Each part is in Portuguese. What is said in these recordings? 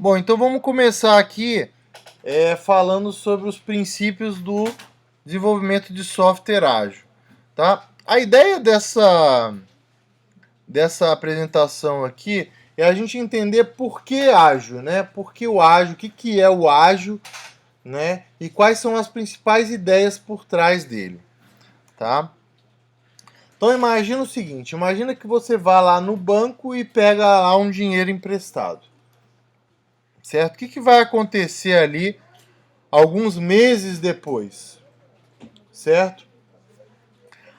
Bom, então vamos começar aqui falando sobre os princípios do desenvolvimento de software ágil, tá? A ideia dessa apresentação aqui é a gente entender por que ágil, né? Por que o ágil, o que é o ágil, né? E quais são as principais ideias por trás dele, tá? Então imagina o seguinte, imagina que você vá lá no banco e pega lá um dinheiro emprestado, certo? O que vai acontecer ali alguns meses depois, certo?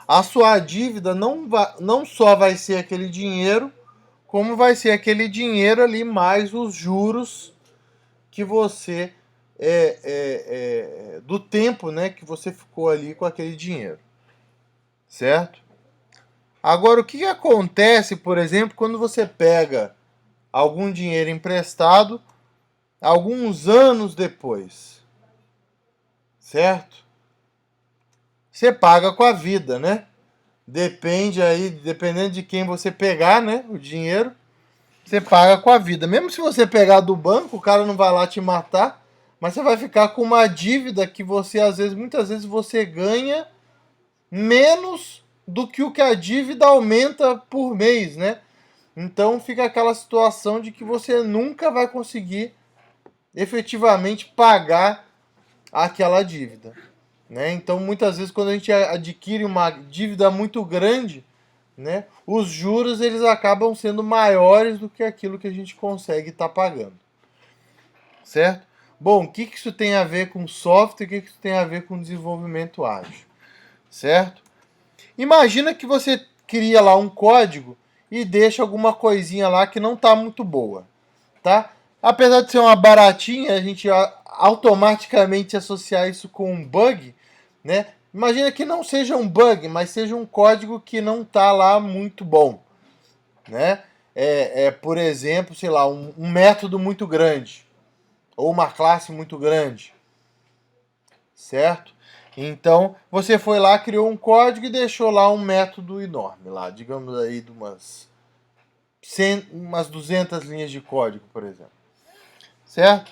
A sua dívida não só vai ser aquele dinheiro, como vai ser aquele dinheiro ali mais os juros que você do tempo, né, que você ficou ali com aquele dinheiro, certo? Agora, o que acontece, por exemplo, quando você pega algum dinheiro emprestado alguns anos depois, certo? Você paga com a vida, né? Dependendo de quem você pegar, né? O dinheiro, você paga com a vida. Mesmo se você pegar do banco, o cara não vai lá te matar, mas você vai ficar com uma dívida que você, muitas vezes, você ganha menos do que o que a dívida aumenta por mês, né? Então fica aquela situação de que você nunca vai conseguir efetivamente pagar aquela dívida. Né? Então, muitas vezes, quando a gente adquire uma dívida muito grande, né, os juros eles acabam sendo maiores do que aquilo que a gente consegue estar pagando. Certo? Bom, o que isso tem a ver com software? O que isso tem a ver com desenvolvimento ágil? Certo? Imagina que você cria lá um código e deixa alguma coisinha lá que não está muito boa. Tá? Apesar de ser uma baratinha, a gente automaticamente associar isso com um bug, né? Imagina que não seja um bug, mas seja um código que não está lá muito bom, né? Por exemplo, sei lá, um método muito grande ou uma classe muito grande, certo? Então, você foi lá, criou um código e deixou lá um método enorme lá, digamos aí de umas 200 linhas de código, por exemplo. Certo?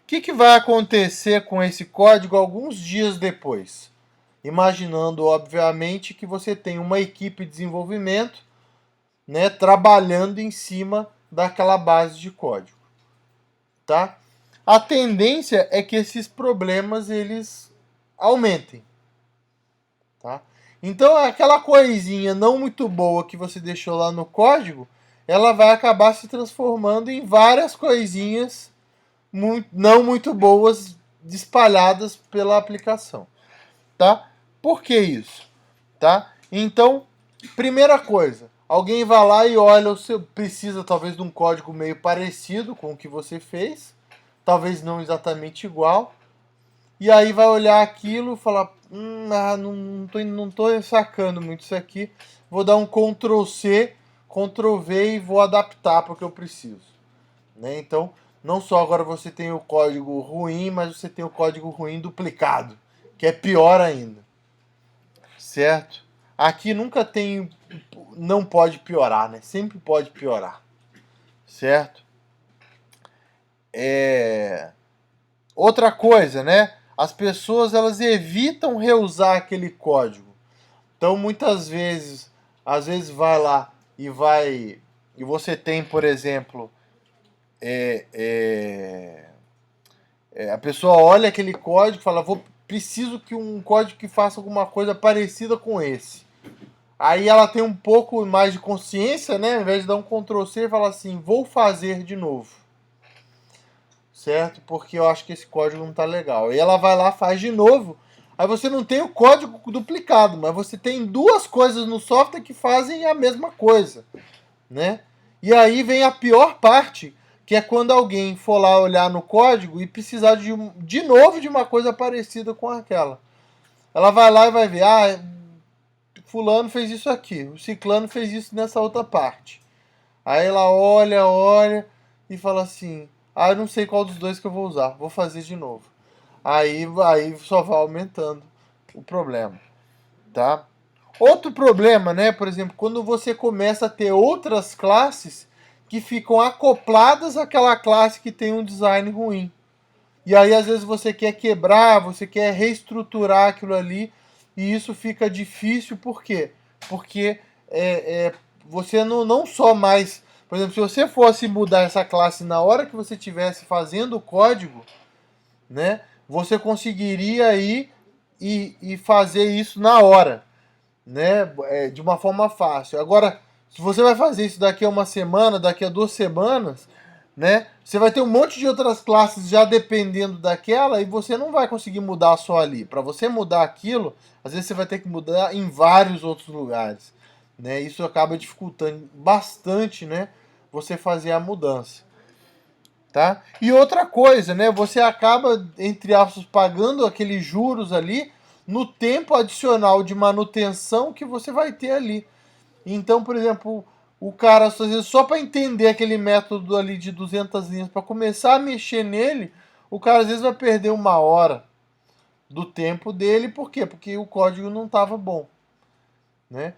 O que vai acontecer com esse código alguns dias depois? Imaginando, obviamente, que você tem uma equipe de desenvolvimento, né, trabalhando em cima daquela base de código. Tá? A tendência é que esses problemas eles aumentem. Tá? Então, aquela coisinha não muito boa que você deixou lá no código, ela vai acabar se transformando em várias coisinhas não muito boas espalhadas pela aplicação, tá? Por que isso? Tá? Então, primeira coisa, alguém vai lá e olha, precisa talvez de um código meio parecido com o que você fez, talvez não exatamente igual, e aí vai olhar aquilo e falar, não tô sacando muito isso aqui, vou dar um Ctrl C, Ctrl V e vou adaptar para o que eu preciso. Né? Então, não só agora você tem o código ruim, mas você tem o código ruim duplicado, que é pior ainda. Certo? Aqui nunca tem, não pode piorar, né? Sempre pode piorar. Certo? Outra coisa, né? As pessoas elas evitam reusar aquele código. Então, muitas vezes, às vezes vai lá e você tem, por exemplo, a pessoa olha aquele código e fala, preciso que um código que faça alguma coisa parecida com esse. Aí ela tem um pouco mais de consciência, né? Ao invés de dar um Ctrl C, fala assim, vou fazer de novo. Certo? Porque eu acho que esse código não está legal. Aí ela vai lá, faz de novo. Aí você não tem o código duplicado, mas você tem duas coisas no software que fazem a mesma coisa, né? E aí vem a pior parte, que é quando alguém for lá olhar no código e precisar de novo de uma coisa parecida com aquela. Ela vai lá e vai ver, fulano fez isso aqui, o ciclano fez isso nessa outra parte. Aí ela olha e fala assim, eu não sei qual dos dois que eu vou usar, vou fazer de novo. Aí só vai aumentando o problema, tá? Outro problema, né, por exemplo, quando você começa a ter outras classes que ficam acopladas àquela classe que tem um design ruim. E aí, às vezes, você quer quebrar, você quer reestruturar aquilo ali, e isso fica difícil, por quê? Porque você não só mais... Por exemplo, se você fosse mudar essa classe na hora que você estivesse fazendo o código, né, você conseguiria ir e fazer isso na hora, né, de uma forma fácil. Agora, se você vai fazer isso daqui a uma semana, daqui a 2 semanas, né, você vai ter um monte de outras classes já dependendo daquela e você não vai conseguir mudar só ali. Para você mudar aquilo, às vezes você vai ter que mudar em vários outros lugares, né? Isso acaba dificultando bastante, né, você fazer a mudança. Tá? E outra coisa, né? Você acaba, entre aspas, pagando aqueles juros ali no tempo adicional de manutenção que você vai ter ali. Então, por exemplo, o cara, às vezes, só para entender aquele método ali de 200 linhas, para começar a mexer nele, o cara às vezes vai perder 1 hora do tempo dele. Por quê? Porque o código não estava bom, né?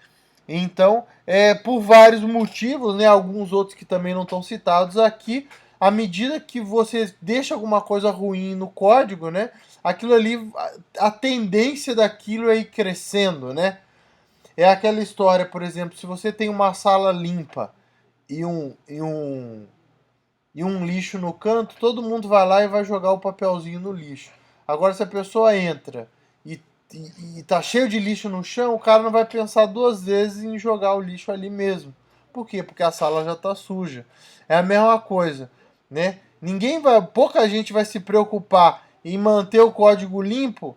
Então, por vários motivos, né, alguns outros que também não estão citados aqui, à medida que você deixa alguma coisa ruim no código, né, aquilo ali, a tendência daquilo é ir crescendo, né? É aquela história, por exemplo, se você tem uma sala limpa e um lixo no canto, todo mundo vai lá e vai jogar o papelzinho no lixo. Agora, se a pessoa entra e tá cheio de lixo no chão, o cara não vai pensar 2 vezes em jogar o lixo ali mesmo. Por quê? Porque a sala já tá suja. É a mesma coisa, né? Pouca gente vai se preocupar em manter o código limpo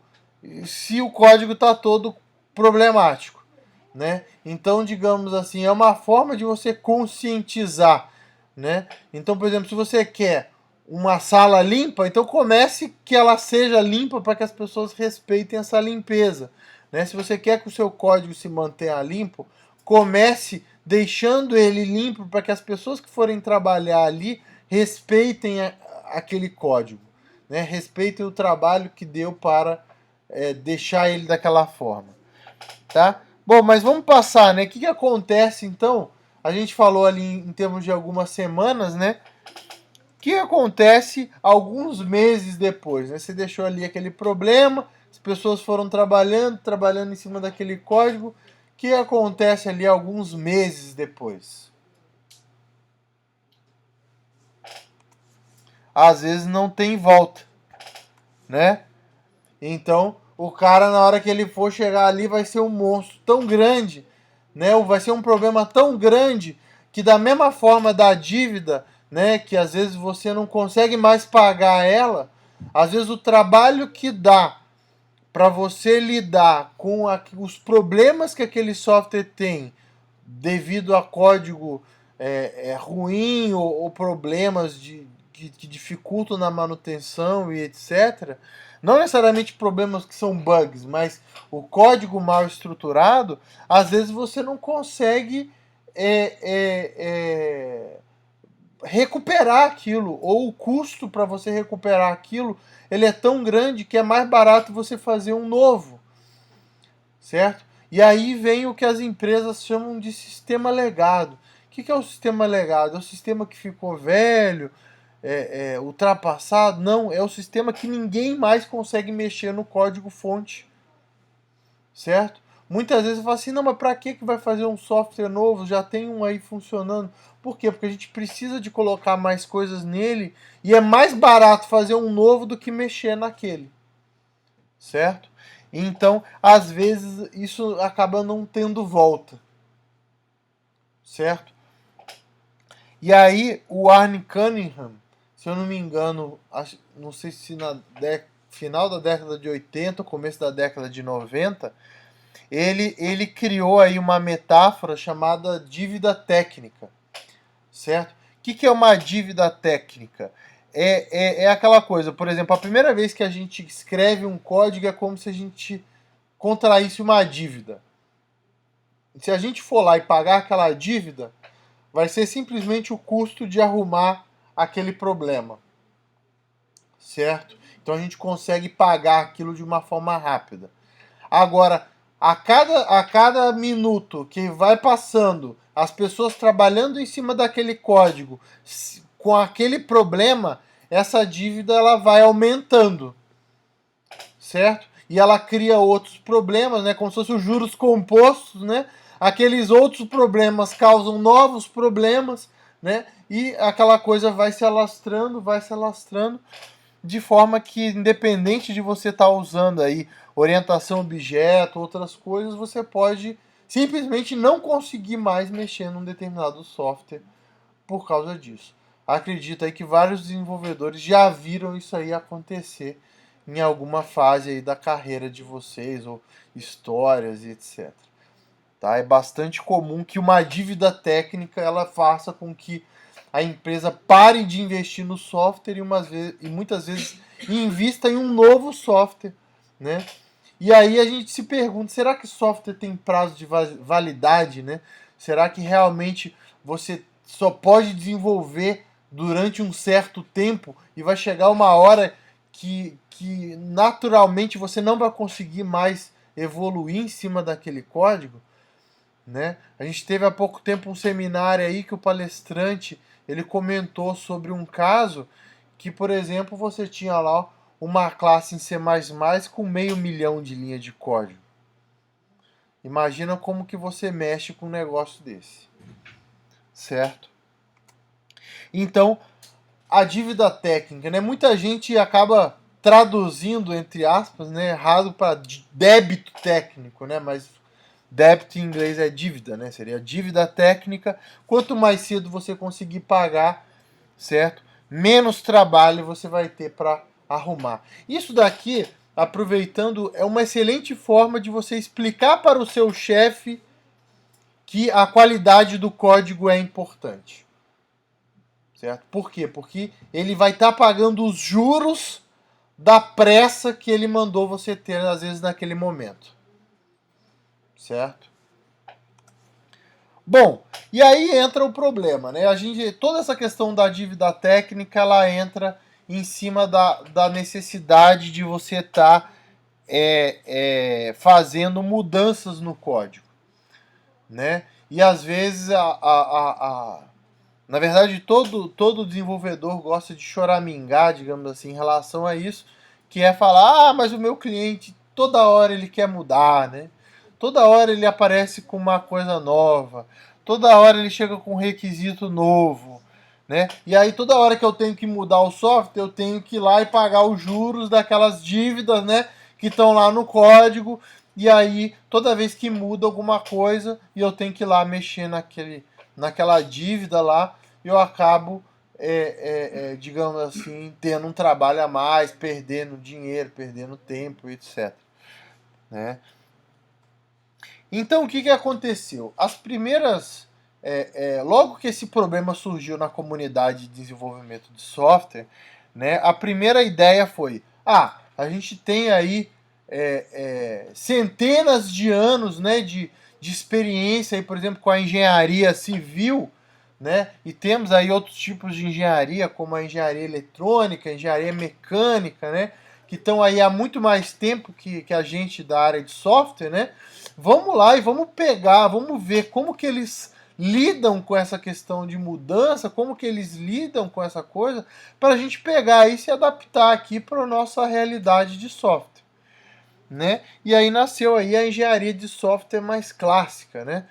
se o código tá todo problemático, né? Então, digamos assim, é uma forma de você conscientizar, né? Então, por exemplo, se você quer uma sala limpa, então comece que ela seja limpa para que as pessoas respeitem essa limpeza, né? Se você quer que o seu código se mantenha limpo, comece deixando ele limpo para que as pessoas que forem trabalhar ali respeitem aquele código, né? Respeitem o trabalho que deu para deixar ele daquela forma, tá? Bom, mas vamos passar, né? O que acontece então? A gente falou ali em termos de algumas semanas, né? O que acontece alguns meses depois, né? Você deixou ali aquele problema, as pessoas foram trabalhando em cima daquele código. O que acontece ali alguns meses depois? Às vezes não tem volta, né? Então, o cara, na hora que ele for chegar ali, vai ser um monstro tão grande, né? Vai ser um problema tão grande que, da mesma forma da dívida, né? Que às vezes você não consegue mais pagar ela, às vezes o trabalho que dá para você lidar com os problemas que aquele software tem devido a código ruim ou problemas que dificultam na manutenção e etc. Não necessariamente problemas que são bugs, mas o código mal estruturado, às vezes você não consegue recuperar aquilo, ou o custo para você recuperar aquilo, ele é tão grande que é mais barato você fazer um novo, certo? E aí vem o que as empresas chamam de sistema legado. O que é o sistema legado? É o sistema que ficou velho, ultrapassado? Não, é o sistema que ninguém mais consegue mexer no código-fonte, certo? Muitas vezes eu falo assim, não, mas para que vai fazer um software novo? Já tem um aí funcionando. Por quê? Porque a gente precisa de colocar mais coisas nele e é mais barato fazer um novo do que mexer naquele, certo? Então, às vezes, isso acaba não tendo volta, certo? E aí, o Arne Cunningham, se eu não me engano, não sei se final da década de 80, começo da década de 90, ele criou aí uma metáfora chamada dívida técnica, certo? O que é uma dívida técnica? É aquela coisa, por exemplo, a primeira vez que a gente escreve um código é como se a gente contraísse uma dívida. Se a gente for lá e pagar aquela dívida, vai ser simplesmente o custo de arrumar aquele problema, certo? Então a gente consegue pagar aquilo de uma forma rápida. Agora, a cada minuto que vai passando, as pessoas trabalhando em cima daquele código, com aquele problema, essa dívida ela vai aumentando, certo? E ela cria outros problemas, né? Como se fossem os juros compostos, né? Aqueles outros problemas causam novos problemas, né? E aquela coisa vai se alastrando, de forma que, independente de você estar usando aí orientação objeto, outras coisas, você pode simplesmente não conseguir mais mexer num determinado software por causa disso. Acredito aí que vários desenvolvedores já viram isso aí acontecer em alguma fase aí da carreira de vocês, ou histórias e etc. Tá? É bastante comum que uma dívida técnica ela faça com que a empresa pare de investir no software e muitas vezes invista em um novo software, né? E aí a gente se pergunta, será que software tem prazo de validade, né? Será que realmente você só pode desenvolver durante um certo tempo e vai chegar uma hora que naturalmente você não vai conseguir mais evoluir em cima daquele código, né? A gente teve há pouco tempo um seminário aí que o palestrante ele comentou sobre um caso que, por exemplo, você tinha lá uma classe em C++ com 500.000 de linha de código. Imagina como que você mexe com um negócio desse, certo? Então, a dívida técnica, né? Muita gente acaba traduzindo, entre aspas, né, errado para débito técnico, né? Mas débito em inglês é dívida, né? Seria dívida técnica. Quanto mais cedo você conseguir pagar, certo? Menos trabalho você vai ter para arrumar. Isso daqui, aproveitando, é uma excelente forma de você explicar para o seu chefe que a qualidade do código é importante. Certo? Por quê? Porque ele vai estar pagando os juros da pressa que ele mandou você ter, às vezes, naquele momento. Certo? Bom, e aí entra o problema, né? Toda essa questão da dívida técnica, ela entra em cima da necessidade de você estar fazendo mudanças no código, né? E às vezes, na verdade, todo desenvolvedor gosta de choramingar, digamos assim, em relação a isso, que é falar, mas o meu cliente, toda hora ele quer mudar, né? Toda hora ele aparece com uma coisa nova, toda hora ele chega com um requisito novo, né? E aí toda hora que eu tenho que mudar o software, eu tenho que ir lá e pagar os juros daquelas dívidas, né, que estão lá no código, e aí toda vez que muda alguma coisa e eu tenho que ir lá mexer naquela dívida lá, eu acabo, digamos assim, tendo um trabalho a mais, perdendo dinheiro, perdendo tempo, etc. Né? Então, o que aconteceu? As primeiras. Logo que esse problema surgiu na comunidade de desenvolvimento de software, né, a primeira ideia foi: a gente tem aí centenas de anos, né, de experiência, aí, por exemplo, com a engenharia civil, né, e temos aí outros tipos de engenharia, como a engenharia eletrônica, a engenharia mecânica, né, que estão aí há muito mais tempo que a gente da área de software, né? Vamos lá e vamos pegar, vamos ver como que eles lidam com essa questão de mudança, como que eles lidam com essa coisa, para a gente pegar e se adaptar aqui para a nossa realidade de software, né? E aí nasceu aí a engenharia de software mais clássica, né?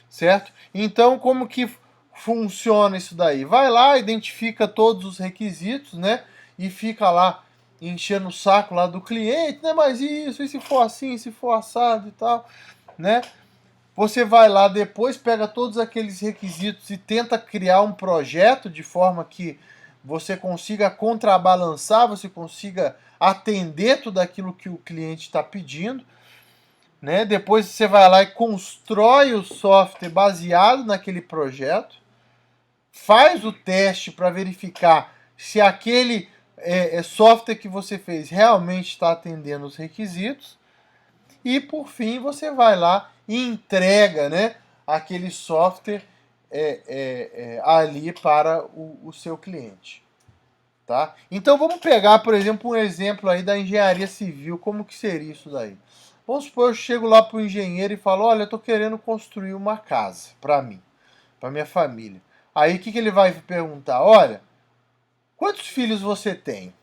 Certo? Então, como que funciona isso daí? Vai lá, identifica todos os requisitos, né? E fica lá enchendo o saco lá do cliente, né? Mas isso, e se for assim, se for assado e tal, né? Você vai lá depois, pega todos aqueles requisitos e tenta criar um projeto de forma que você consiga contrabalançar, você consiga atender tudo aquilo que o cliente está pedindo, né? Depois você vai lá e constrói o software baseado naquele projeto, faz o teste para verificar se aquele software que você fez realmente está atendendo os requisitos, e por fim você vai lá e entrega, né, aquele software ali para o seu cliente. Tá? Então vamos pegar, por exemplo, um exemplo aí da engenharia civil, como que seria isso daí? Vamos supor, eu chego lá pro engenheiro e falo, olha, eu tô querendo construir uma casa para mim, para minha família. Aí o que ele vai perguntar? Olha, quantos filhos você tem?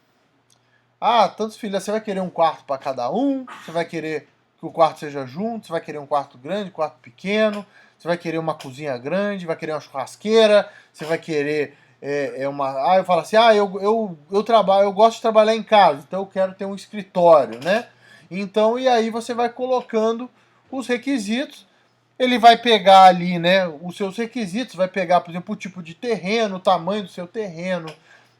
Ah, tantos filhos. Você vai querer um quarto para cada um? Você vai querer que o quarto seja junto? Você vai querer um quarto grande, um quarto pequeno? Você vai querer uma cozinha grande? Vai querer uma churrasqueira? Você vai querer uma... Ah, eu falo assim, eu trabalho, eu gosto de trabalhar em casa, então eu quero ter um escritório, né? Então, e aí você vai colocando os requisitos. Ele vai pegar ali, né, os seus requisitos, vai pegar, por exemplo, o tipo de terreno, o tamanho do seu terreno,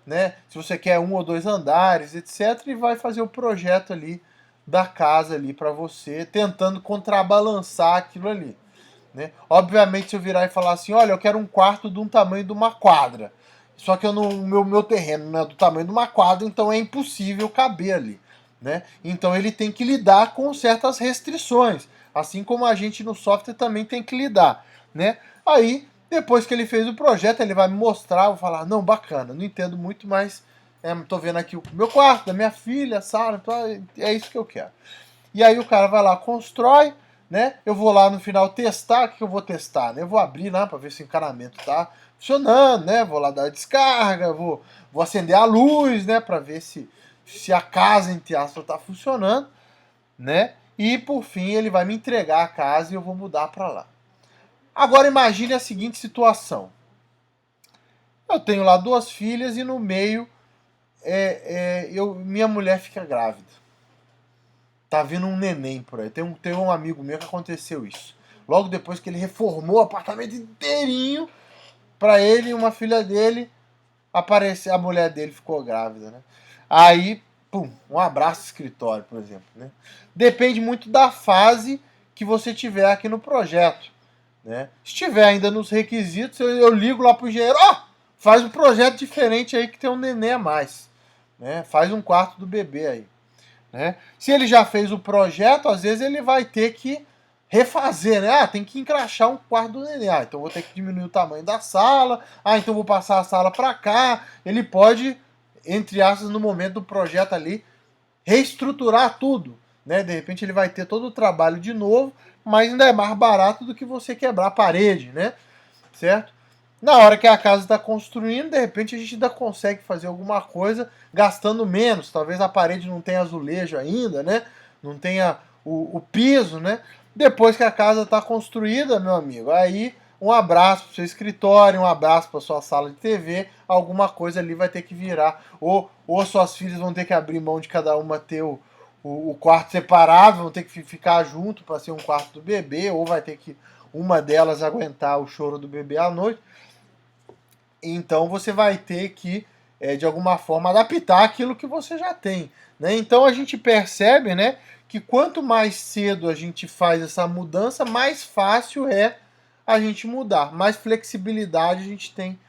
né? Se você quer 1 ou 2 andares, etc, e vai fazer o projeto ali da casa ali para você, tentando contrabalançar aquilo ali, né? Obviamente, se eu virar e falar assim, olha, eu quero um quarto de um tamanho de uma quadra, só que meu terreno não é do tamanho de uma quadra, então é impossível caber ali, né? Então ele tem que lidar com certas restrições, assim como a gente no software também tem que lidar, né? Aí depois que ele fez o projeto, ele vai me mostrar, eu vou falar, não, bacana, não entendo muito, mas tô vendo aqui o meu quarto, da minha filha, a sala, então é isso que eu quero. E aí o cara vai lá, constrói, né? Eu vou lá no final testar, o que eu vou testar? Né? Eu vou abrir lá para ver se o encanamento tá funcionando, né? Vou lá dar a descarga, vou acender a luz, né? Para ver se a casa, entre aspas, tá funcionando, né? E por fim ele vai me entregar a casa e eu vou mudar para lá. Agora imagine a seguinte situação. Eu tenho lá 2 filhas e no meio minha mulher fica grávida. Tá vindo um neném por aí. Tem um amigo meu que aconteceu isso. Logo depois que ele reformou o apartamento inteirinho, pra ele e uma filha dele aparecer, a mulher dele ficou grávida, né? Aí, pum, um abraço escritório, por exemplo, né? Depende muito da fase que você tiver aqui no projeto, né? Se tiver ainda nos requisitos, eu ligo lá pro engenheiro, faz um projeto diferente aí que tem um neném a mais, né? Faz um quarto do bebê aí, né? Se ele já fez o projeto, às vezes ele vai ter que refazer, né? Tem que encaixar um quarto do neném. Então vou ter que diminuir o tamanho da sala. Então vou passar a sala para cá. Ele pode, entre aspas, no momento do projeto ali, reestruturar tudo, né? De repente ele vai ter todo o trabalho de novo, mas ainda é mais barato do que você quebrar a parede, né? Certo? Na hora que a casa está construindo, de repente a gente ainda consegue fazer alguma coisa gastando menos. Talvez a parede não tenha azulejo ainda, né? Não tenha o piso, né? Depois que a casa está construída, meu amigo, aí um abraço para o seu escritório, um abraço para sua sala de TV, alguma coisa ali vai ter que virar. Ou suas filhas vão ter que abrir mão de cada uma ter o quarto separado, vão ter que ficar junto para ser um quarto do bebê, ou vai ter que uma delas aguentar o choro do bebê à noite. Então você vai ter que, de alguma forma, adaptar aquilo que você já tem, né? Então a gente percebe, né, que quanto mais cedo a gente faz essa mudança, mais fácil é a gente mudar, mais flexibilidade a gente tem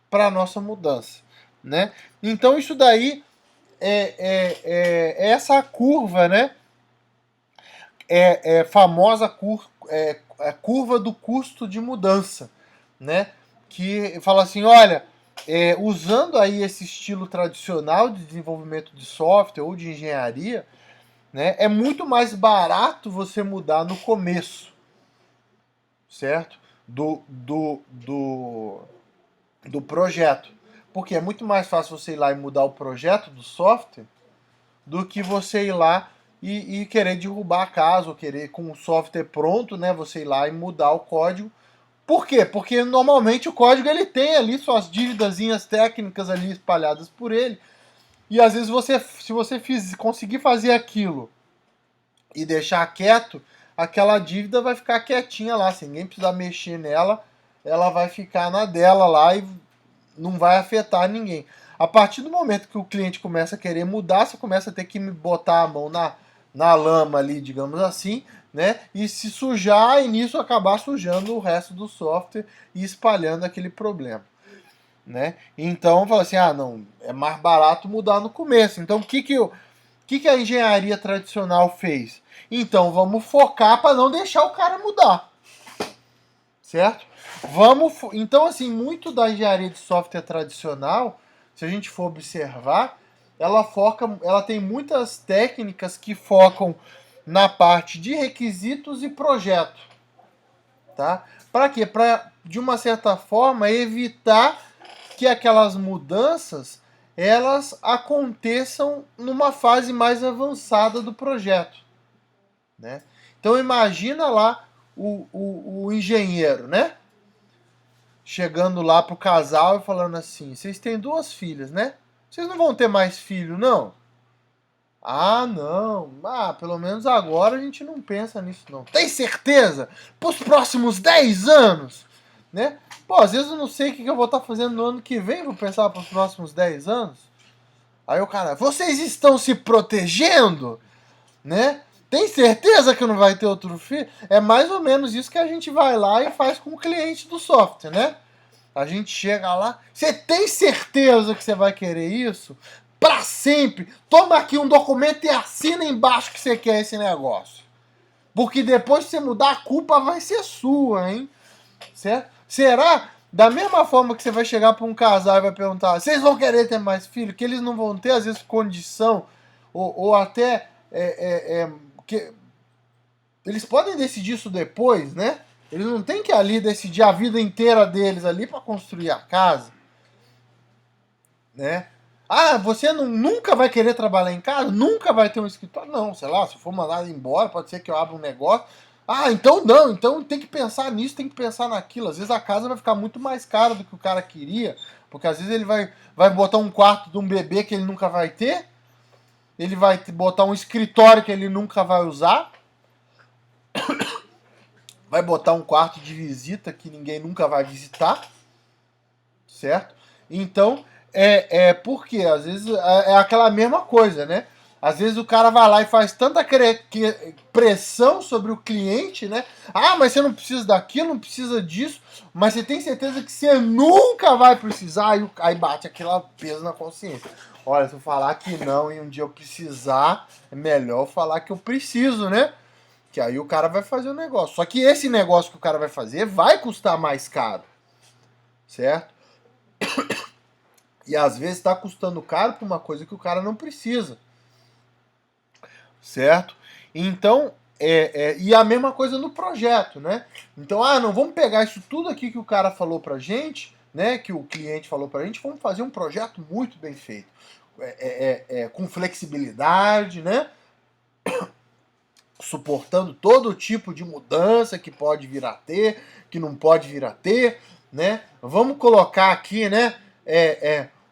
para a nossa mudança, né? Então isso daí é essa curva, né? Famosa curva do custo de mudança, né? Que fala assim, olha, usando aí esse estilo tradicional de desenvolvimento de software ou de engenharia, né, é muito mais barato você mudar no começo, certo? Do projeto. Porque é muito mais fácil você ir lá e mudar o projeto do software do que você ir lá e querer derrubar a casa, ou querer, com o software pronto, né, você ir lá e mudar o código. Por quê? Porque normalmente o código ele tem ali suas dívidazinhas técnicas ali espalhadas por ele. E às vezes se você conseguir fazer aquilo e deixar quieto, aquela dívida vai ficar quietinha lá. Se ninguém precisar mexer nela, ela vai ficar na dela lá e não vai afetar ninguém. A partir do momento que o cliente começa a querer mudar, você começa a ter que botar a mão na lama ali, digamos assim, né? E se sujar e nisso acabar sujando o resto do software e espalhando aquele problema, né? Então, fala assim, não, é mais barato mudar no começo. Então, o que a engenharia tradicional fez? Então, vamos focar para não deixar o cara mudar, certo? Então, assim, muito da engenharia de software tradicional, se a gente for observar, ela tem muitas técnicas que focam na parte de requisitos e projeto, tá? Para quê? Para, de uma certa forma, evitar que aquelas mudanças elas aconteçam numa fase mais avançada do projeto, né? Então imagina lá o engenheiro, né? Chegando lá pro casal e falando assim: vocês têm 2 filhas, né? Vocês não vão ter mais filho, não? Ah, não. Ah, pelo menos agora a gente não pensa nisso, não. Tem certeza? Para os próximos 10 anos? Né? Pô, às vezes eu não sei o que eu vou estar fazendo no ano que vem, vou pensar para os próximos 10 anos. Aí o cara, vocês estão se protegendo? Né? Tem certeza que não vai ter outro filho? É mais ou menos isso que a gente vai lá e faz com o cliente do software, né? A gente chega lá, você tem certeza que você vai querer isso? Pra sempre. Toma aqui um documento e assina embaixo que você quer esse negócio. Porque depois que você mudar, a culpa vai ser sua, hein? Certo? Será? Da mesma forma que você vai chegar para um casal e vai perguntar: vocês vão querer ter mais filho? Que eles não vão ter, às vezes, condição, ou até. Que eles podem decidir isso depois, né? Eles não têm que ali decidir a vida inteira deles ali para construir a casa, né? Ah, você nunca vai querer trabalhar em casa? Nunca vai ter um escritório? Não, sei lá, se for mandado embora, pode ser que eu abra um negócio. Ah, então não, então tem que pensar nisso, tem que pensar naquilo. Às vezes a casa vai ficar muito mais cara do que o cara queria, porque às vezes ele vai botar um quarto de um bebê que ele nunca vai ter, ele vai botar um escritório que ele nunca vai usar, vai botar um quarto de visita que ninguém nunca vai visitar, certo? Então, porque às vezes é aquela mesma coisa, né? Às vezes o cara vai lá e faz tanta pressão sobre o cliente, né? Ah, mas você não precisa daquilo, não precisa disso, mas você tem certeza que você nunca vai precisar, aí bate aquele peso na consciência. Olha, se eu falar que não e um dia eu precisar, é melhor falar que eu preciso, né? Que aí o cara vai fazer o negócio. Só que esse negócio que o cara vai fazer vai custar mais caro, certo? E às vezes está custando caro por uma coisa que o cara não precisa, certo? Então, e a mesma coisa no projeto, né? Então, não, vamos pegar isso tudo aqui que o cara falou pra gente, né? Que o cliente falou pra gente, vamos fazer um projeto muito bem feito. Com flexibilidade, né? Suportando todo tipo de mudança que pode vir a ter, que não pode vir a ter, né? Vamos colocar aqui, né?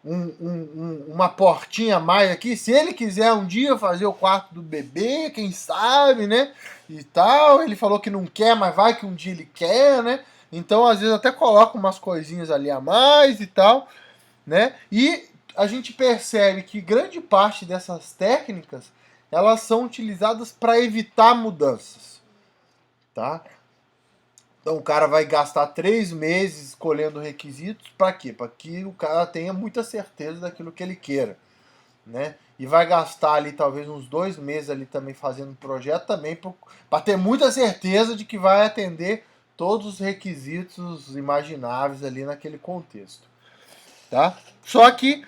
Uma portinha a mais aqui. Se ele quiser um dia fazer o quarto do bebê, quem sabe, né? E tal. Ele falou que não quer, mas vai que um dia ele quer, né? Então, às vezes, até coloca umas coisinhas ali a mais e tal, né? E a gente percebe que grande parte dessas técnicas elas são utilizadas para evitar mudanças, tá? Então o cara vai gastar 3 meses escolhendo requisitos para quê? Para que o cara tenha muita certeza daquilo que ele queira, né? E vai gastar ali talvez uns 2 meses ali também fazendo projeto também para ter muita certeza de que vai atender todos os requisitos imagináveis ali naquele contexto, tá? Só que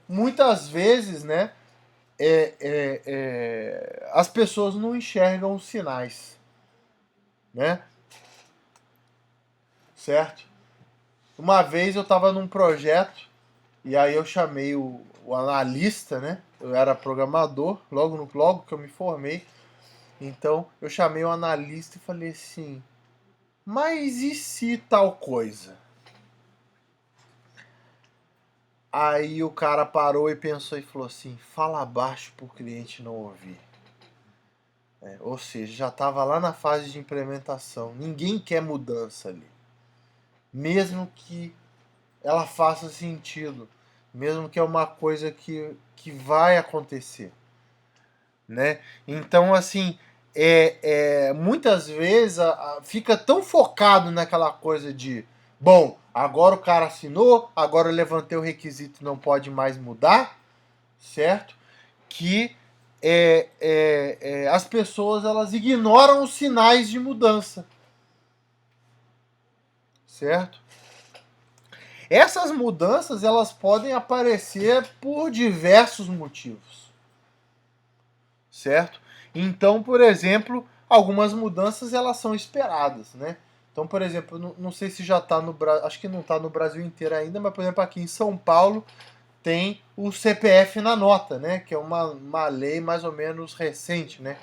muitas vezes, né? As pessoas não enxergam os sinais, né? Certo? Uma vez eu estava num projeto e aí eu chamei o analista, né? Eu era programador, logo que eu me formei. Então eu chamei o analista e falei assim: mas e se tal coisa? Aí o cara parou e pensou e falou assim: fala baixo para o cliente não ouvir. Ou seja, já estava lá na fase de implementação. Ninguém quer mudança ali. Mesmo que ela faça sentido. Mesmo que é uma coisa que vai acontecer. Né? Então, assim, muitas vezes fica tão focado naquela coisa de bom, agora o cara assinou, agora eu levantei o requisito, não pode mais mudar, certo? Que as pessoas elas ignoram os sinais de mudança, certo? Essas mudanças elas podem aparecer por diversos motivos, certo? Então, por exemplo, algumas mudanças elas são esperadas, né? Então, por exemplo, não sei se já está no Brasil, acho que não está no Brasil inteiro ainda, mas, por exemplo, aqui em São Paulo tem o CPF na nota, né? Que é uma lei mais ou menos recente, né?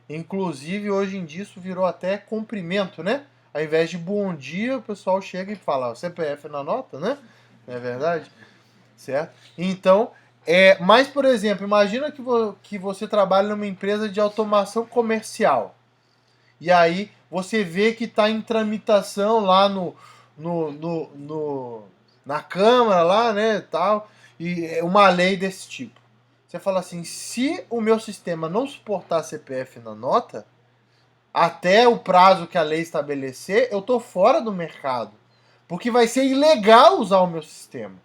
Inclusive, hoje em dia, isso virou até cumprimento, né? Ao invés de bom dia, o pessoal chega e fala CPF na nota, né? Não é verdade? Certo? Então, mas, por exemplo, imagina que você trabalha numa empresa de automação comercial. E aí você vê que está em tramitação lá na Câmara, lá, né, tal, e uma lei desse tipo. Você fala assim, se o meu sistema não suportar CPF na nota, até o prazo que a lei estabelecer, eu tô fora do mercado. Porque vai ser ilegal usar o meu sistema.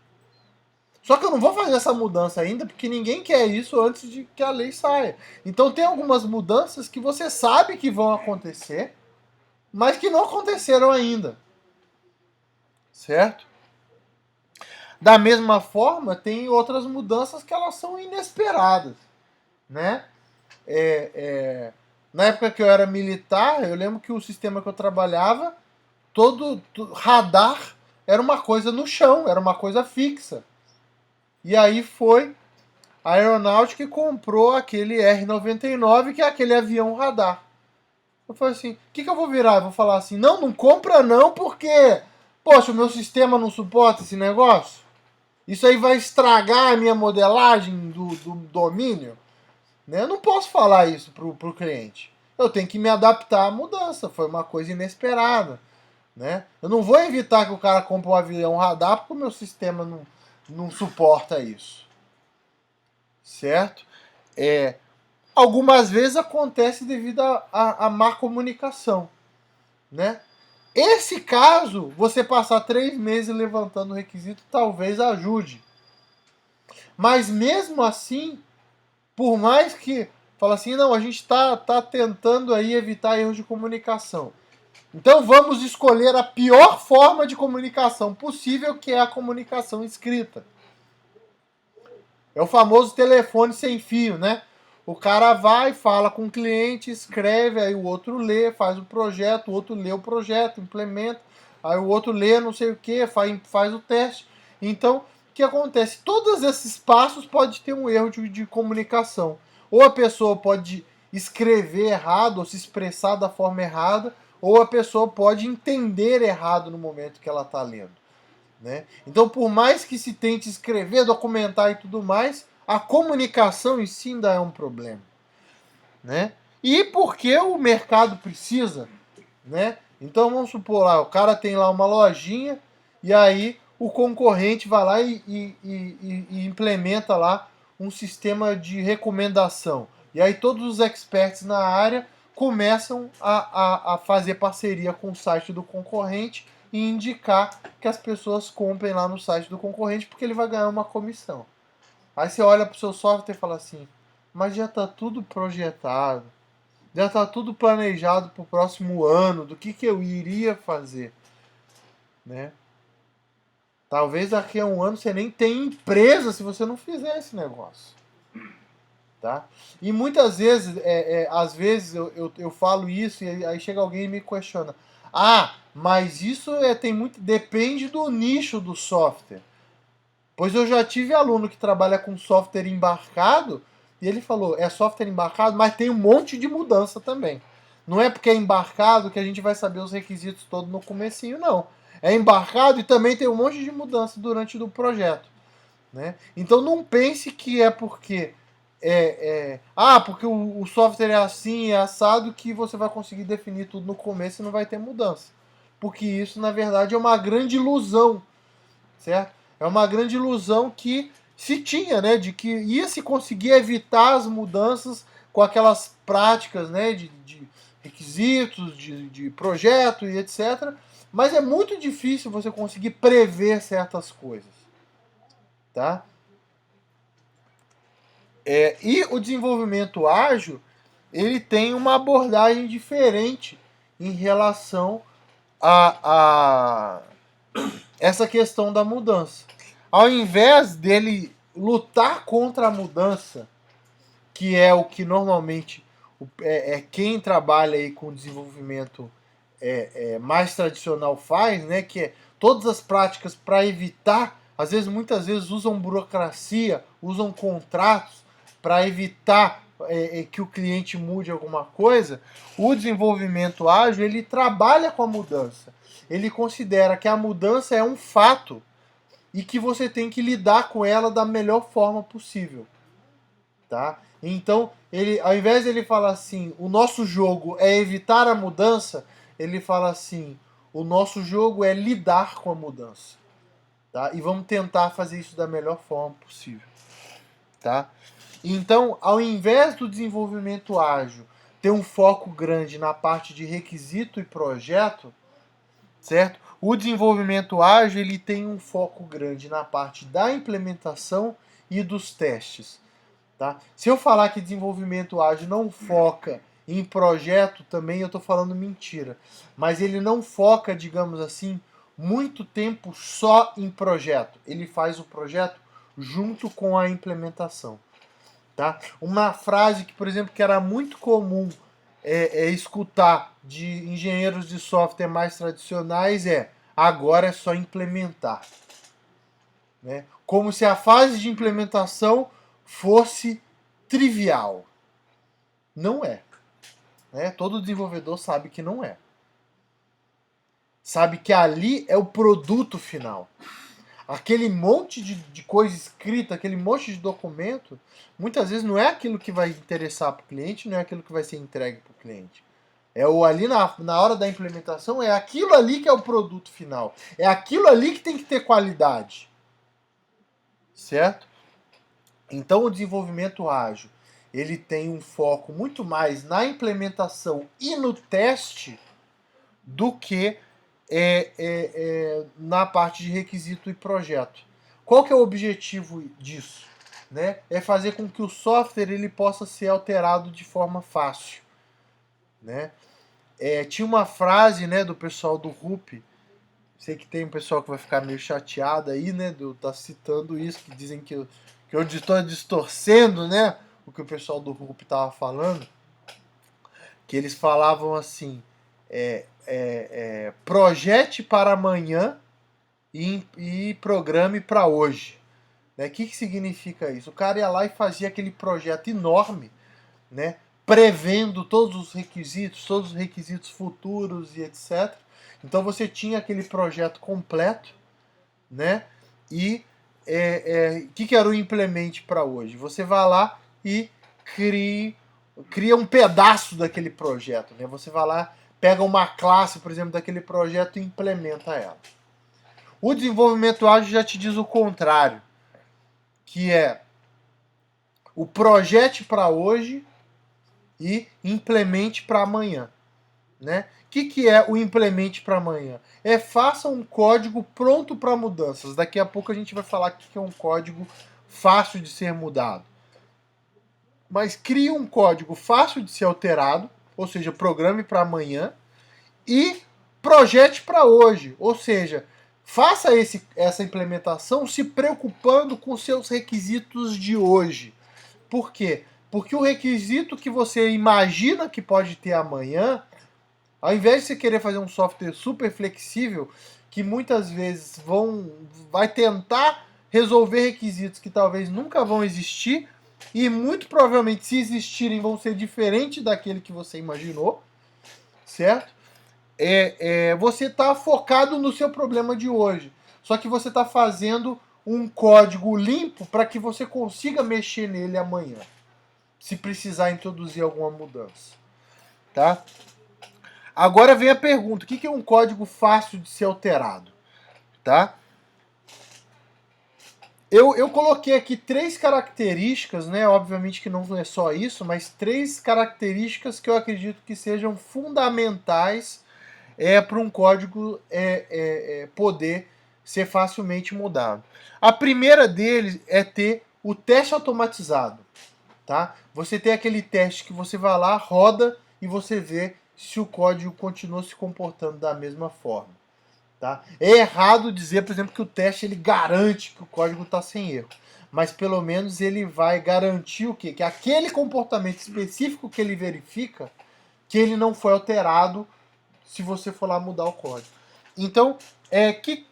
Só que eu não vou fazer essa mudança ainda, porque ninguém quer isso antes de que a lei saia. Então tem algumas mudanças que você sabe que vão acontecer, mas que não aconteceram ainda. Certo? Da mesma forma, tem outras mudanças que elas são inesperadas. Né? Na época que eu era militar, eu lembro que o sistema que eu trabalhava, todo radar era uma coisa no chão, era uma coisa fixa. E aí foi a aeronáutica que comprou aquele R-99, que é aquele avião radar. Eu falei assim, o que eu vou virar? Eu vou falar assim, não compra não, porque, poxa, o meu sistema não suporta esse negócio? Isso aí vai estragar a minha modelagem do domínio? Né? Eu não posso falar isso pro cliente. Eu tenho que me adaptar à mudança, foi uma coisa inesperada. Né? Eu não vou evitar que o cara compre um avião radar porque o meu sistema não suporta isso. Certo? Algumas vezes acontece devido a má comunicação. Né? Esse caso, você passar 3 meses levantando o requisito talvez ajude. Mas mesmo assim, por mais que fala assim, não, a gente tá tentando aí evitar erros de comunicação. Então vamos escolher a pior forma de comunicação possível, que é a comunicação escrita. É o famoso telefone sem fio, né? O cara vai, fala com o cliente, escreve, aí o outro lê, faz o projeto, o outro lê o projeto, implementa, aí o outro lê não sei o que, faz o teste. Então, o que acontece? Todos esses passos pode ter um erro de comunicação. Ou a pessoa pode escrever errado, ou se expressar da forma errada, ou a pessoa pode entender errado no momento que ela está lendo. Né? Então, por mais que se tente escrever, documentar e tudo mais, a comunicação em si ainda é um problema. Né? E porque o mercado precisa. Né? Então, vamos supor lá, o cara tem lá uma lojinha e aí o concorrente vai lá e implementa lá um sistema de recomendação. E aí todos os experts na área começam a fazer parceria com o site do concorrente e indicar que as pessoas comprem lá no site do concorrente porque ele vai ganhar uma comissão. Aí você olha para o seu software e fala assim, mas já está tudo projetado, já está tudo planejado para o próximo ano, do que eu iria fazer. Né? Talvez daqui a um ano você nem tenha empresa se você não fizer esse negócio. Tá? E muitas vezes, às vezes eu falo isso e aí chega alguém e me questiona. Ah, mas isso depende do nicho do software. Pois eu já tive aluno que trabalha com software embarcado e ele falou, é software embarcado, mas tem um monte de mudança também. Não é porque é embarcado que a gente vai saber os requisitos todos no comecinho, não. É embarcado e também tem um monte de mudança durante o projeto. Né? Então não pense que é porque porque o software é assim, é assado, que você vai conseguir definir tudo no começo e não vai ter mudança. Porque isso, na verdade, é uma grande ilusão, certo? É uma grande ilusão que se tinha, né? De que ia se conseguir evitar as mudanças com aquelas práticas, né? De requisitos, de projeto e etc. Mas é muito difícil você conseguir prever certas coisas, tá? E o desenvolvimento ágil, ele tem uma abordagem diferente em relação a essa questão da mudança. Ao invés dele lutar contra a mudança, que é o que normalmente quem trabalha aí com desenvolvimento mais tradicional faz, né? Que é todas as práticas para evitar, às vezes, muitas vezes usam burocracia, usam contratos para evitar que o cliente mude alguma coisa. O desenvolvimento ágil, ele trabalha com a mudança. Ele considera que a mudança é um fato e que você tem que lidar com ela da melhor forma possível, tá? Então, ele, ao invés de ele falar assim, o nosso jogo é evitar a mudança, ele fala assim, o nosso jogo é lidar com a mudança, tá? E vamos tentar fazer isso da melhor forma possível, tá? Então, ao invés do desenvolvimento ágil ter um foco grande na parte de requisito e projeto, certo? O desenvolvimento ágil ele tem um foco grande na parte da implementação e dos testes. Tá? Se eu falar que desenvolvimento ágil não foca em projeto, também eu estou falando mentira. Mas ele não foca, digamos assim, muito tempo só em projeto. Ele faz o projeto junto com a implementação. Tá? Uma frase que, por exemplo, que era muito comum escutar de engenheiros de software mais tradicionais é: agora é só implementar. Né? Como se a fase de implementação fosse trivial. Não é. Né? Todo desenvolvedor sabe que não é. Sabe que ali é o produto final. Aquele monte de coisa escrita, aquele monte de documento, muitas vezes não é aquilo que vai interessar para o cliente, não é aquilo que vai ser entregue para o cliente. É o ali na hora da implementação, é aquilo ali que é o produto final. É aquilo ali que tem que ter qualidade. Certo? Então o desenvolvimento ágil, ele tem um foco muito mais na implementação e no teste do que na parte de requisito e projeto. Qual que é o objetivo disso? Né? É fazer com que o software ele possa ser alterado de forma fácil. Né? Tinha uma frase, né, do pessoal do RUP, sei que tem um pessoal que vai ficar meio chateado aí, né, de eu estar citando isso, que dizem que eu estou distorcendo, né, o que o pessoal do RUP estava falando, que eles falavam assim, projete para amanhã e programe para hoje. Né? O que significa isso? O cara ia lá e fazia aquele projeto enorme, né, prevendo todos os requisitos futuros e etc. Então você tinha aquele projeto completo, né? E que era o implemente para hoje? Você vai lá e cria um pedaço daquele projeto, né? Você vai lá, pega uma classe, por exemplo, daquele projeto e implementa ela. O desenvolvimento ágil já te diz o contrário, que é o projete para hoje e implemente para amanhã. Né? O que é o implemente para amanhã? Faça um código pronto para mudanças. Daqui a pouco a gente vai falar o que é um código fácil de ser mudado. Mas crie um código fácil de ser alterado, ou seja, programe para amanhã, e projete para hoje, ou seja, faça essa implementação se preocupando com seus requisitos de hoje. Por quê? Porque o requisito que você imagina que pode ter amanhã, ao invés de você querer fazer um software super flexível, que muitas vezes vai tentar resolver requisitos que talvez nunca vão existir, e muito provavelmente, se existirem, vão ser diferentes daquele que você imaginou, certo? Você está focado no seu problema de hoje. Só que você está fazendo um código limpo para que você consiga mexer nele amanhã, se precisar introduzir alguma mudança. Tá? Agora vem a pergunta: o que é um código fácil de ser alterado? Tá? Eu coloquei aqui 3 características, né? Obviamente que não é só isso, mas 3 características que eu acredito que sejam fundamentais para um código poder ser facilmente mudado. A primeira deles é ter o teste automatizado. Tá? Você tem aquele teste que você vai lá, roda e você vê se o código continua se comportando da mesma forma. Tá? É errado dizer, por exemplo, que o teste ele garante que o código está sem erro. mas pelo menos ele vai garantir o quê? Que aquele comportamento específico que ele verifica, que ele não foi alterado se você for lá mudar o código. Então,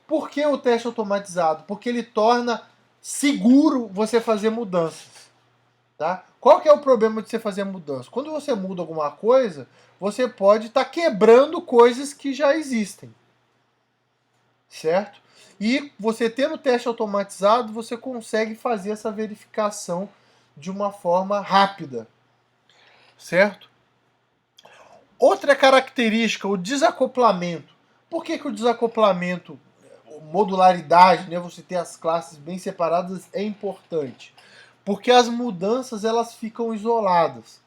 por que o teste automatizado? Porque ele torna seguro você fazer mudanças. Tá? Qual que é o problema de você fazer mudança? Quando você muda alguma coisa, você pode estar quebrando coisas que já existem. Certo? E você tendo o teste automatizado, você consegue fazer essa verificação de uma forma rápida. Certo? Outra característica, o desacoplamento. Por que o desacoplamento, modularidade, né, você ter as classes bem separadas é importante? Porque as mudanças elas ficam isoladas.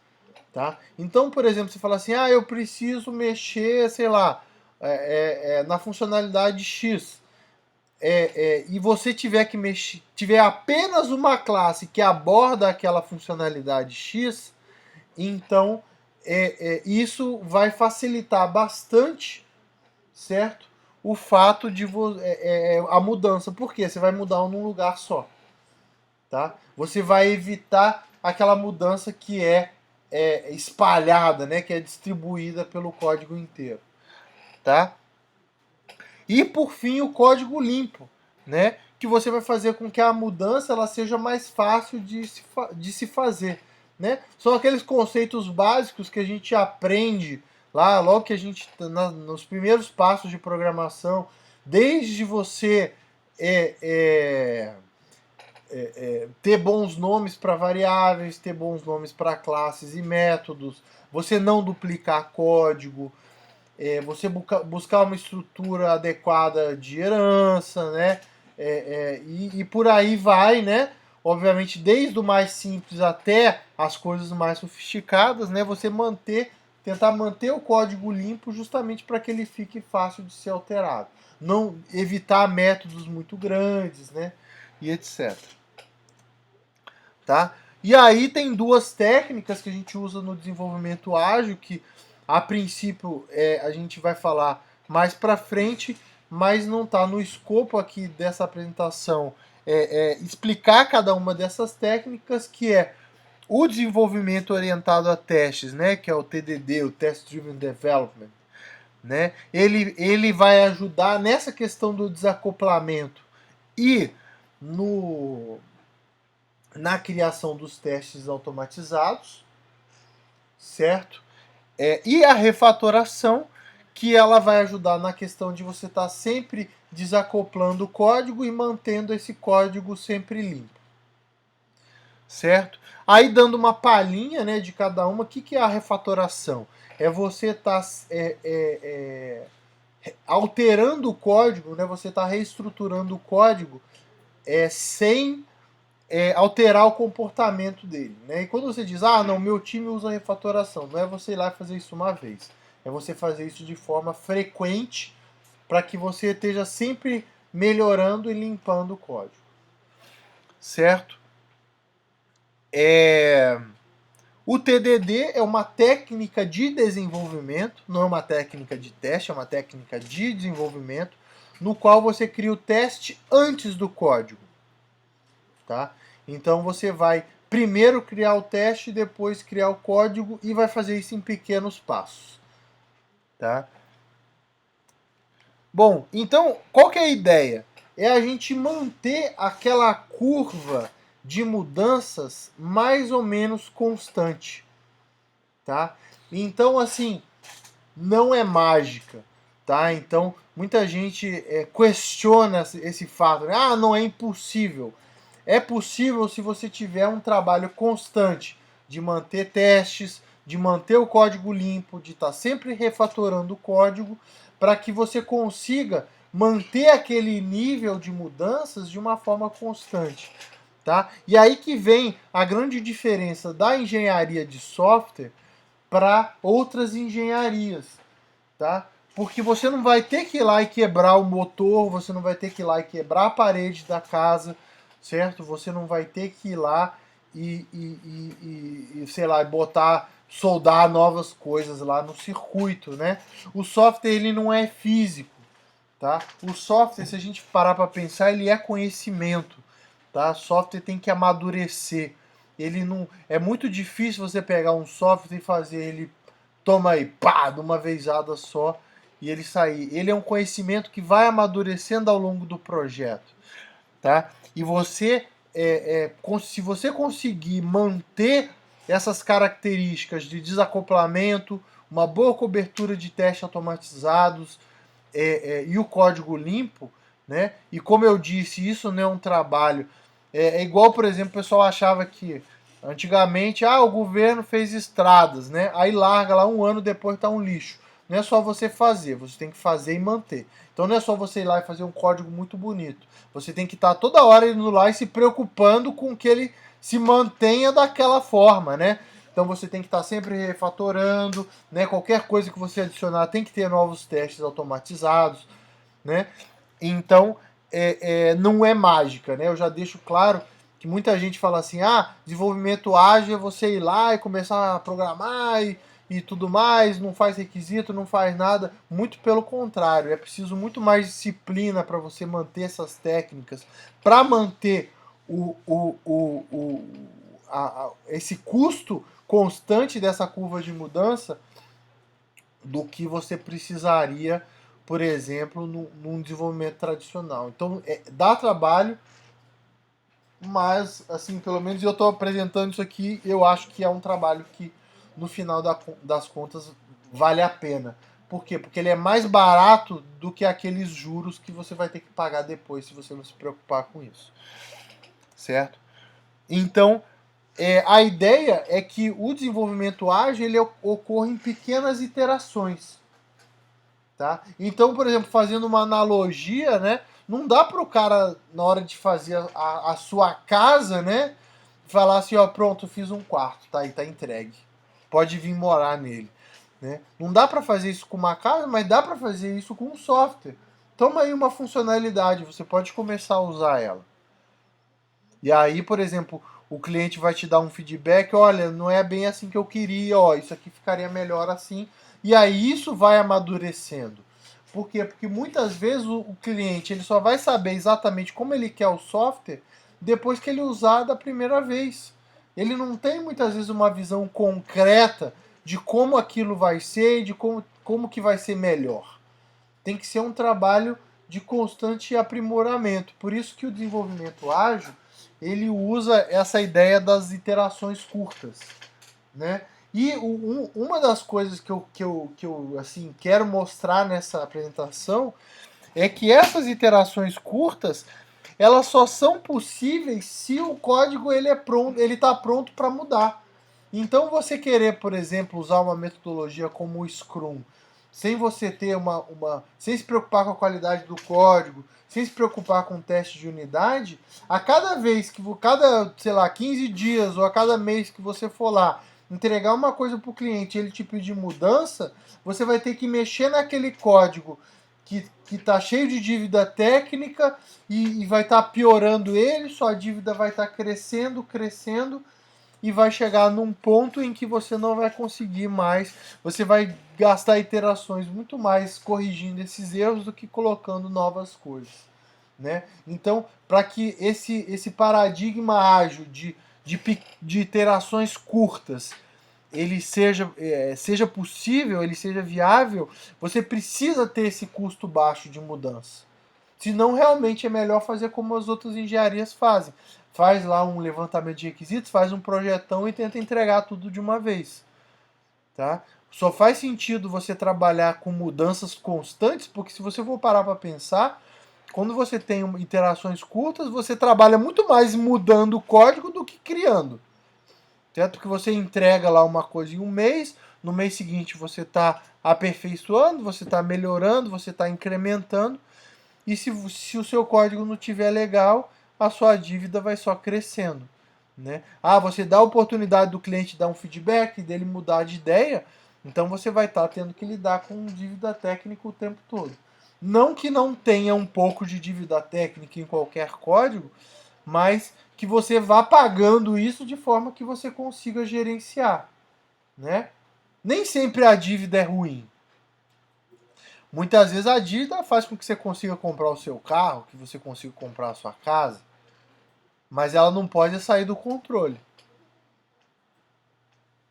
Tá? Então, por exemplo, você fala assim, eu preciso mexer, sei lá, na funcionalidade X. E você tiver que mexer, tiver apenas uma classe que aborda aquela funcionalidade X, então isso vai facilitar bastante, certo? O fato de a mudança. Por quê? Você vai mudar num lugar só. Tá? Você vai evitar aquela mudança que é espalhada, né? Que é distribuída pelo código inteiro. Tá? E por fim o código limpo, né? Que você vai fazer com que a mudança ela seja mais fácil de se fazer. Né? São aqueles conceitos básicos que a gente aprende lá, logo que a gente nos primeiros passos de programação, desde você ter bons nomes para variáveis, ter bons nomes para classes e métodos, você não duplicar código, você buscar uma estrutura adequada de herança, né? E por aí vai, né? Obviamente, desde o mais simples até as coisas mais sofisticadas, né? Você tentar manter o código limpo justamente para que ele fique fácil de ser alterado. Não evitar métodos muito grandes, né? E etc. Tá? E aí tem duas técnicas que a gente usa no desenvolvimento ágil, que a princípio a gente vai falar mais para frente, mas não está no escopo aqui dessa apresentação explicar cada uma dessas técnicas, que é o desenvolvimento orientado a testes, né, que é o TDD, o Test Driven Development. Né? Ele vai ajudar nessa questão do desacoplamento e na criação dos testes automatizados, certo? E a refatoração, que ela vai ajudar na questão de você estar sempre desacoplando o código e mantendo esse código sempre limpo. Certo? Aí dando uma palhinha, né, de cada uma, o que é a refatoração? É você estar alterando o código, né, você está reestruturando o código sem alterar o comportamento dele. Né? E quando você diz, não, meu time usa refatoração, não é você ir lá fazer isso uma vez. É você fazer isso de forma frequente para que você esteja sempre melhorando e limpando o código. Certo? O TDD é uma técnica de desenvolvimento, não é uma técnica de teste, é uma técnica de desenvolvimento, no qual você cria o teste antes do código. Tá? Então você vai primeiro criar o teste, depois criar o código e vai fazer isso em pequenos passos. Tá? Bom, então qual que é a ideia? É a gente manter aquela curva de mudanças mais ou menos constante. Tá? Então, assim, não é mágica. Tá? Então, muita gente questiona esse fato. Né? Não é impossível. É possível se você tiver um trabalho constante de manter testes, de manter o código limpo, de estar sempre refatorando o código, para que você consiga manter aquele nível de mudanças de uma forma constante. Tá? E aí que vem a grande diferença da engenharia de software para outras engenharias. Tá? Porque você não vai ter que ir lá e quebrar o motor, você não vai ter que ir lá e quebrar a parede da casa, certo? Você não vai ter que ir lá sei lá, soldar novas coisas lá no circuito, né? O software, ele não é físico, tá? O software, se a gente parar para pensar, ele é conhecimento, tá? Software tem que amadurecer. Ele não é muito difícil você pegar um software e fazer ele toma aí, pá, de uma vezada só e ele sair. Ele é um conhecimento que vai amadurecendo ao longo do projeto, tá? E você, se você conseguir manter essas características de desacoplamento, uma boa cobertura de testes automatizados e o código limpo, né? E como eu disse, isso não é um trabalho. É igual, por exemplo, o pessoal achava que antigamente, o governo fez estradas, né? Aí larga lá um ano depois tá um lixo. Não é só você fazer, você tem que fazer e manter. Então não é só você ir lá e fazer um código muito bonito. Você tem que estar toda hora indo lá e se preocupando com que ele se mantenha daquela forma, né? Então você tem que estar sempre refatorando, né? Qualquer coisa que você adicionar tem que ter novos testes automatizados, né? Então não é mágica, né? Eu já deixo claro que muita gente fala assim, desenvolvimento ágil é você ir lá e começar a programar e tudo mais, não faz requisito, não faz nada. Muito pelo contrário, é preciso muito mais disciplina para você manter essas técnicas, para manter esse custo constante dessa curva de mudança do que você precisaria, por exemplo, num desenvolvimento tradicional. Então, dá trabalho, mas, assim, pelo menos eu estou apresentando isso aqui, eu acho que é um trabalho que, no final das contas, vale a pena. Por quê? Porque ele é mais barato do que aqueles juros que você vai ter que pagar depois, se você não se preocupar com isso. Certo? Então, a ideia é que o desenvolvimento ágil ele ocorre em pequenas iterações. Tá? Então, por exemplo, fazendo uma analogia, né? Não dá para o cara, na hora de fazer a sua casa, né? Falar assim, pronto, fiz um quarto, tá aí, tá entregue. Pode vir morar nele. Né? Não dá para fazer isso com uma casa, mas dá para fazer isso com um software. Toma aí uma funcionalidade, você pode começar a usar ela. E aí, por exemplo, o cliente vai te dar um feedback, olha, não é bem assim que eu queria, isso aqui ficaria melhor assim. E aí isso vai amadurecendo. Por quê? Porque muitas vezes o cliente ele só vai saber exatamente como ele quer o software depois que ele usar da primeira vez. Ele não tem muitas vezes uma visão concreta de como aquilo vai ser, de como que vai ser melhor. Tem que ser um trabalho de constante aprimoramento. Por isso que o desenvolvimento ágil ele usa essa ideia das iterações curtas, né? E uma das coisas que eu assim, quero mostrar nessa apresentação é que essas iterações curtas elas só são possíveis se o código ele está pronto para mudar. Então você querer, por exemplo, usar uma metodologia como o Scrum, sem você ter sem se preocupar com a qualidade do código, sem se preocupar com o teste de unidade, a cada vez que, sei lá, 15 dias ou a cada mês que você for lá entregar uma coisa para o cliente e ele te pedir mudança, você vai ter que mexer naquele código que está cheio de dívida técnica e vai estar piorando ele, sua dívida vai estar crescendo, e vai chegar num ponto em que você não vai conseguir mais, você vai gastar iterações muito mais corrigindo esses erros do que colocando novas coisas, né? Então, para que esse paradigma ágil de iterações curtas ele seja possível, ele seja viável, você precisa ter esse custo baixo de mudança. Senão, realmente é melhor fazer como as outras engenharias fazem. Faz lá um levantamento de requisitos, faz um projetão e tenta entregar tudo de uma vez. Tá? Só faz sentido você trabalhar com mudanças constantes, porque se você for parar para pensar, quando você tem iterações curtas, você trabalha muito mais mudando o código do que criando. Certo? Que você entrega lá uma coisa em um mês, no mês seguinte você está aperfeiçoando, você está melhorando, você está incrementando, e se o seu código não estiver legal, a sua dívida vai só crescendo. Né? Você dá a oportunidade do cliente dar um feedback, dele mudar de ideia, então você vai estar tendo que lidar com dívida técnica o tempo todo. Não que não tenha um pouco de dívida técnica em qualquer código, mas que você vá pagando isso de forma que você consiga gerenciar. Né? Nem sempre a dívida é ruim. Muitas vezes a dívida faz com que você consiga comprar o seu carro, que você consiga comprar a sua casa. mas ela não pode sair do controle.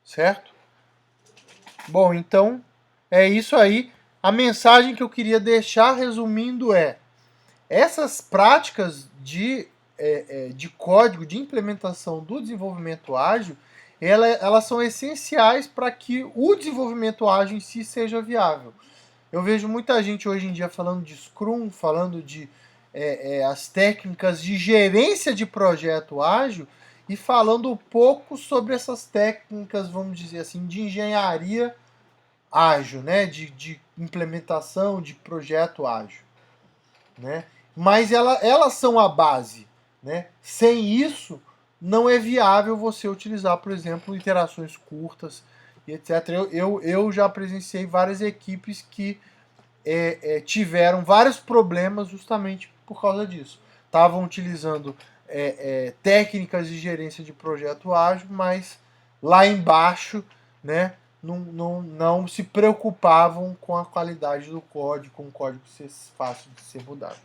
Certo? Bom, então é isso aí. A mensagem que eu queria deixar resumindo é: essas práticas de código, de implementação do desenvolvimento ágil, elas são essenciais para que o desenvolvimento ágil em si seja viável. Eu vejo muita gente hoje em dia falando de Scrum, falando de as técnicas de gerência de projeto ágil e falando um pouco sobre essas técnicas, vamos dizer assim, de engenharia ágil, né? De implementação de projeto ágil, né? Mas elas são a base, né? Sem isso, não é viável você utilizar, por exemplo, iterações curtas e etc. Eu já presenciei várias equipes que tiveram vários problemas justamente por causa disso. Estavam utilizando técnicas de gerência de projeto ágil, mas lá embaixo, né, não se preocupavam com a qualidade do código, com o código ser fácil de ser mudado.